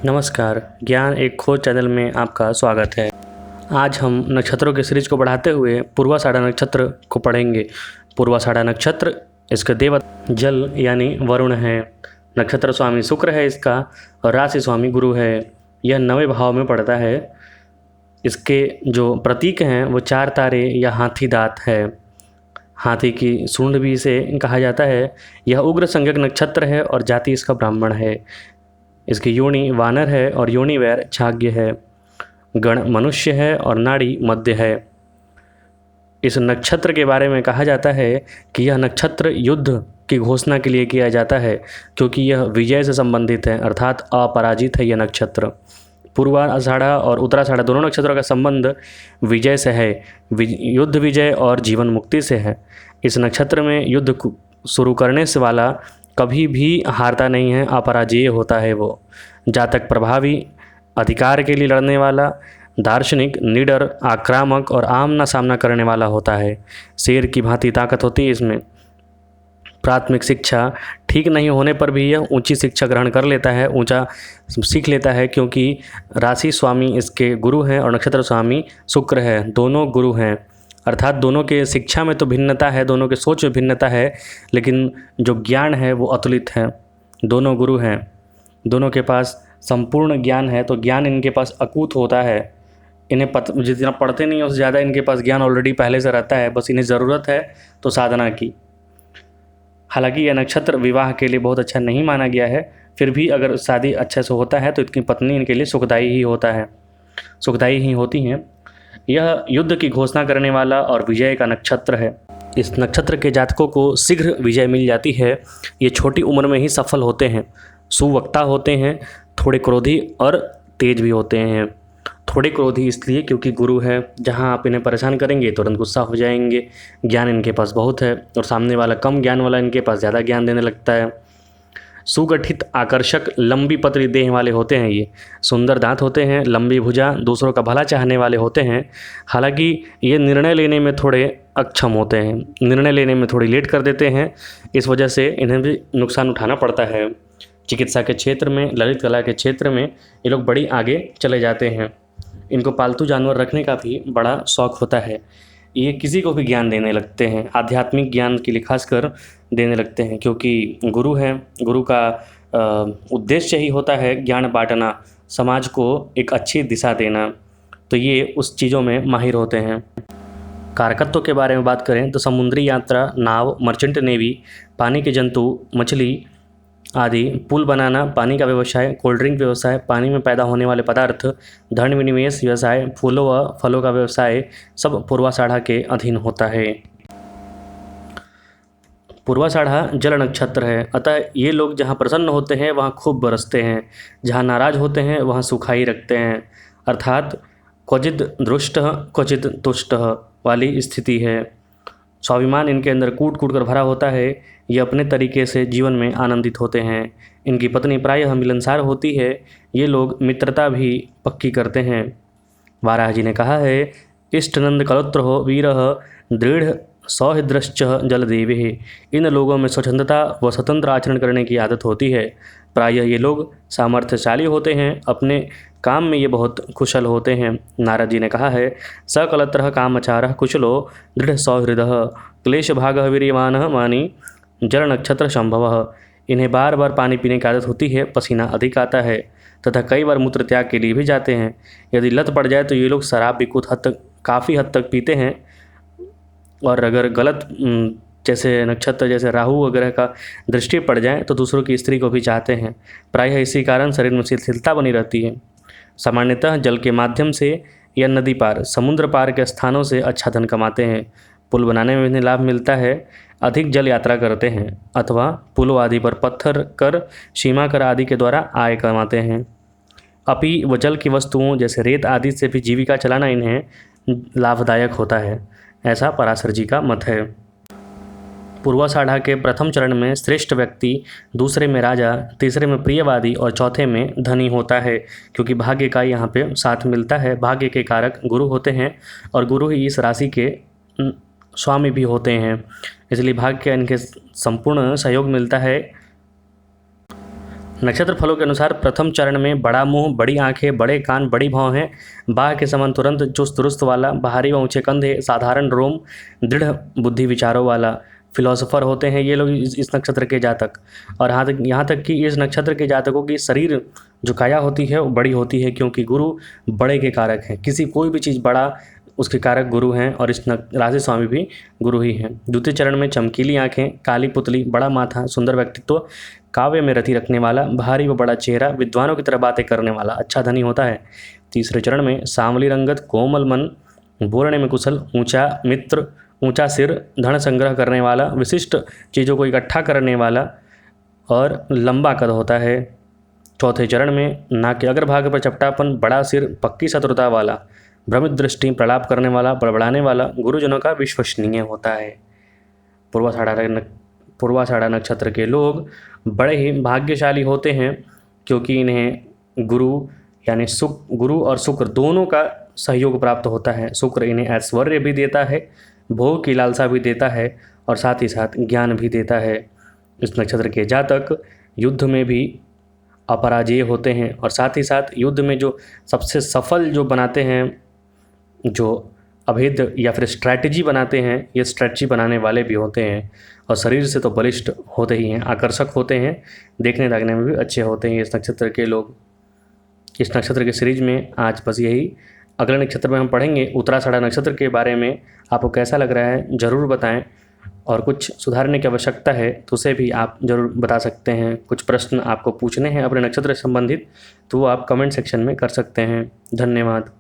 नमस्कार, ज्ञान एक खोज चैनल में आपका स्वागत है। आज हम नक्षत्रों के सीरीज को बढ़ाते हुए पूर्वाषाढ़ा नक्षत्र को पढ़ेंगे। पूर्वाषाढ़ा नक्षत्र, इसके देवता जल यानी वरुण है। नक्षत्र स्वामी शुक्र है इसका और राशि स्वामी गुरु है। यह 9वें भाव में पड़ता है। इसके जो प्रतीक हैं वो 4 तारे या हाथी दांत है। हाथी की सूंड भी इसे कहा जाता है। यह उग्र संज्ञक नक्षत्र है और जाति इसका ब्राह्मण है। इसकी योनि वानर है और योनि वैर छाग्य है। गण मनुष्य है और नाड़ी मध्य है। इस नक्षत्र के बारे में कहा जाता है कि यह नक्षत्र युद्ध की घोषणा के लिए किया जाता है, क्योंकि यह विजय से संबंधित है, अर्थात अपराजित है। यह नक्षत्र पूर्वाषाढ़ा और उत्तराषाढ़ा दोनों नक्षत्रों का संबंध विजय से है, युद्ध विजय और जीवन मुक्ति से है। इस नक्षत्र में युद्ध शुरू करने से वाला कभी भी हारता नहीं है, अपराजेय होता है। वो जातक प्रभावी, अधिकार के लिए लड़ने वाला, दार्शनिक, निडर, आक्रामक और आमना सामना करने वाला होता है। शेर की भांति ताकत होती है इसमें। प्राथमिक शिक्षा ठीक नहीं होने पर भी यह ऊंची शिक्षा ग्रहण कर लेता है, ऊंचा सीख लेता है, क्योंकि राशि स्वामी इसके गुरु हैं और नक्षत्र स्वामी शुक्र है। दोनों गुरु हैं, अर्थात दोनों के शिक्षा में तो भिन्नता है, दोनों के सोच में भिन्नता है, लेकिन जो ज्ञान है वो अतुलित है। दोनों गुरु हैं, दोनों के पास संपूर्ण ज्ञान है, तो ज्ञान इनके पास अकूत होता है। इन्हें जितना पढ़ते नहीं है उससे ज़्यादा इनके पास ज्ञान ऑलरेडी पहले से रहता है, बस इन्हें ज़रूरत है तो साधना की। हालांकि यह नक्षत्र विवाह के लिए बहुत अच्छा नहीं माना गया है, फिर भी अगर शादी अच्छे से होता है तो इनकी पत्नी इनके लिए सुखदायी ही होता है, सुखदायी ही होती हैं। यह युद्ध की घोषणा करने वाला और विजय का नक्षत्र है। इस नक्षत्र के जातकों को शीघ्र विजय मिल जाती है। ये छोटी उम्र में ही सफल होते हैं, सुवक्ता होते हैं, थोड़े क्रोधी और तेज भी होते हैं। थोड़े क्रोधी इसलिए क्योंकि गुरु है, जहां आप इन्हें परेशान करेंगे तुरंत गुस्सा हो जाएंगे। ज्ञान इनके पास बहुत है और सामने वाला कम ज्ञान वाला इनके पास ज़्यादा ज्ञान देने लगता है। सुगठित, आकर्षक, लंबी पतली देह वाले होते हैं। ये सुंदर दांत होते हैं, लंबी भुजा, दूसरों का भला चाहने वाले होते हैं। हालांकि ये निर्णय लेने में थोड़े अक्षम होते हैं, निर्णय लेने में थोड़ी लेट कर देते हैं, इस वजह से इन्हें भी नुकसान उठाना पड़ता है। चिकित्सा के क्षेत्र में, ललित कला के क्षेत्र में ये लोग बड़ी आगे चले जाते हैं। इनको पालतू जानवर रखने का भी बड़ा शौक़ होता है। ये किसी को भी ज्ञान देने लगते हैं, आध्यात्मिक ज्ञान के लिए खासकर देने लगते हैं, क्योंकि गुरु हैं। गुरु का उद्देश्य ही होता है ज्ञान बांटना, समाज को एक अच्छी दिशा देना, तो ये उस चीज़ों में माहिर होते हैं। कारकत्व के बारे में बात करें तो समुद्री यात्रा, नाव, मर्चेंट नेवी, पानी के जंतु, मछली आदि, पुल बनाना, पानी का व्यवसाय, कोल्ड ड्रिंक व्यवसाय, पानी में पैदा होने वाले पदार्थ, धन विनिवेश व्यवसाय, फूलों व फलों का व्यवसाय, सब पूर्वाषाढ़ा के अधीन होता है। पूर्वाषाढ़ा जल नक्षत्र है, अतः ये लोग जहाँ प्रसन्न होते हैं वहाँ खूब बरसते हैं, जहाँ नाराज होते हैं वहाँ सुखाई रखते हैं, अर्थात क्वचित दृष्ट क्वचित तुष्ट वाली स्थिति है। स्वाभिमान इनके अंदर कूट कूट कर भरा होता है। ये अपने तरीके से जीवन में आनंदित होते हैं। इनकी पत्नी प्रायः मिलनसार होती है। ये लोग मित्रता भी पक्की करते हैं। वाराह जी ने कहा है, इष्टनंद कलोत्र हो वीर दृढ़ सौहृद्रश्च जलदेवे। इन लोगों में स्वच्छंदता व स्वतंत्र आचरण करने की आदत होती है। प्रायः ये लोग सामर्थ्यशाली होते हैं, अपने काम में ये बहुत कुशल होते हैं। नारद जी ने कहा है, सकलत्रः कामचारः कुशलो दृढ़ सौहृदः क्लेश भागः वीर्यवानः मानी जल नक्षत्र संभवः। इन्हें बार बार पानी पीने की आदत होती है, पसीना अधिक आता है तथा कई बार मूत्र त्याग के लिए भी जाते हैं। यदि लत पड़ जाए तो ये लोग शराब भी काफ़ी हद तक पीते हैं, और अगर गलत जैसे नक्षत्र जैसे राहु वगैरह का दृष्टि पड़ जाए तो दूसरों की स्त्री को भी चाहते हैं। प्रायः इसी कारण शरीर में शिथिलता बनी रहती है। सामान्यतः जल के माध्यम से या नदी पार, समुद्र पार के स्थानों से अच्छा धन कमाते हैं। पुल बनाने में इन्हें लाभ मिलता है। अधिक जल यात्रा करते हैं अथवा पुलों आदि पर पत्थर कर, सीमा कर आदि के द्वारा आय कमाते हैं। अपी व जल की वस्तुओं जैसे रेत आदि से भी जीविका चलाना इन्हें लाभदायक होता है, ऐसा पराशर जी का मत है। पूर्वाषाढ़ा के प्रथम चरण में श्रेष्ठ व्यक्ति, दूसरे में राजा, तीसरे में प्रियवादी और चौथे में धनी होता है, क्योंकि भाग्य का यहाँ पे साथ मिलता है। भाग्य के कारक गुरु होते हैं और गुरु ही इस राशि के स्वामी भी होते हैं, इसलिए भाग्य का इनके संपूर्ण सहयोग मिलता है। नक्षत्र फलों के अनुसार प्रथम चरण में बड़ा मुंह, बड़ी आंखें, बड़े कान, बड़ी भौं हैं, बाह के समान तुरंत, चुस्त दुरुस्त वाला, बाहरी व ऊंचे कंधे, साधारण रोम, दृढ़ बुद्धि विचारों वाला, फिलोसोफर होते हैं ये लोग इस नक्षत्र के जातक। और यहाँ तक कि इस नक्षत्र के जातकों की शरीर जो काया होती है वो बड़ी होती है, क्योंकि गुरु बड़े के कारक हैं। कोई भी चीज़ बड़ा उसके कारक गुरु हैं, और इस राशि स्वामी भी गुरु ही हैं। द्वितीय चरण में चमकीली आंखें, काली पुतली, बड़ा माथा, सुंदर व्यक्तित्व, काव्य में रति रखने वाला, भारी व बड़ा चेहरा, विद्वानों की तरह बातें करने वाला, अच्छा धनी होता है। तीसरे चरण में सांवली रंगत, कोमल मन, बोलने में कुशल, ऊंचा मित्र, ऊंचा सिर, धन संग्रह करने वाला, विशिष्ट चीज़ों को इकट्ठा करने वाला और लंबा कद होता है। चौथे चरण में नाक के अग्रभाग पर चपटापन, बड़ा सिर, पक्की शत्रुता वाला, भ्रमित दृष्टि, प्रलाप करने वाला, बड़बड़ाने वाला, गुरुजनों का विश्वसनीय होता है। पूर्वाषाढ़ा नक्षत्र के लोग बड़े ही भाग्यशाली होते हैं, क्योंकि इन्हें गुरु और शुक्र दोनों का सहयोग प्राप्त होता है। शुक्र इन्हें ऐश्वर्य भी देता है, भोग की लालसा भी देता है, और साथ ही साथ ज्ञान भी देता है। इस नक्षत्र के जातक युद्ध में भी अपराजेय होते हैं, और साथ ही साथ युद्ध में जो सबसे सफल जो बनाते हैं, जो अभेद या फिर स्ट्रैटेजी बनाते हैं, ये स्ट्रैटेजी बनाने वाले भी होते हैं। और शरीर से तो बलिष्ठ होते ही हैं, आकर्षक होते हैं, देखने दाखने में भी अच्छे होते हैं इस नक्षत्र के लोग। इस नक्षत्र के सीरीज में आज बस यही। अगले नक्षत्र में हम पढ़ेंगे उत्तराषाढ़ा नक्षत्र के बारे में। आपको कैसा लग रहा है ज़रूर बताएं, और कुछ सुधारने की आवश्यकता है तो उसे भी आप ज़रूर बता सकते हैं। कुछ प्रश्न आपको पूछने हैं अपने नक्षत्र से संबंधित तो वो आप कमेंट सेक्शन में कर सकते हैं। धन्यवाद।